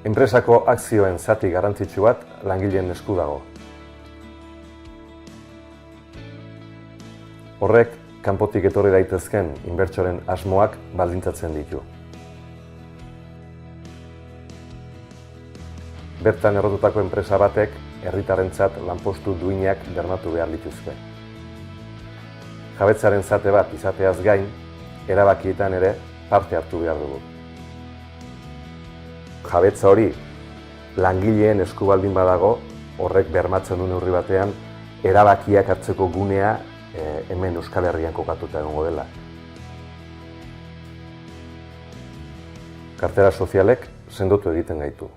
Enpresako akzioen zati garrantzitsu bat langileen esku dago. Horrek, kanpotik etorri daitezken inbertsoren asmoak baldintzatzen ditu. Bertan errotutako enpresa batek herritarrentzat lanpostu duinak bermatu behar dituzte. Jabetzaren zate bat izateaz gain, erabakietan ere parte hartu behar dugu. Jabetza hori langileen esku baldin badago, horrek bermatzen du neurri batean erabakiak hartzeko gunea hemen Euskal Herrian kokatuta egongo dela. Kartera sozialek sendotu egiten gaitu.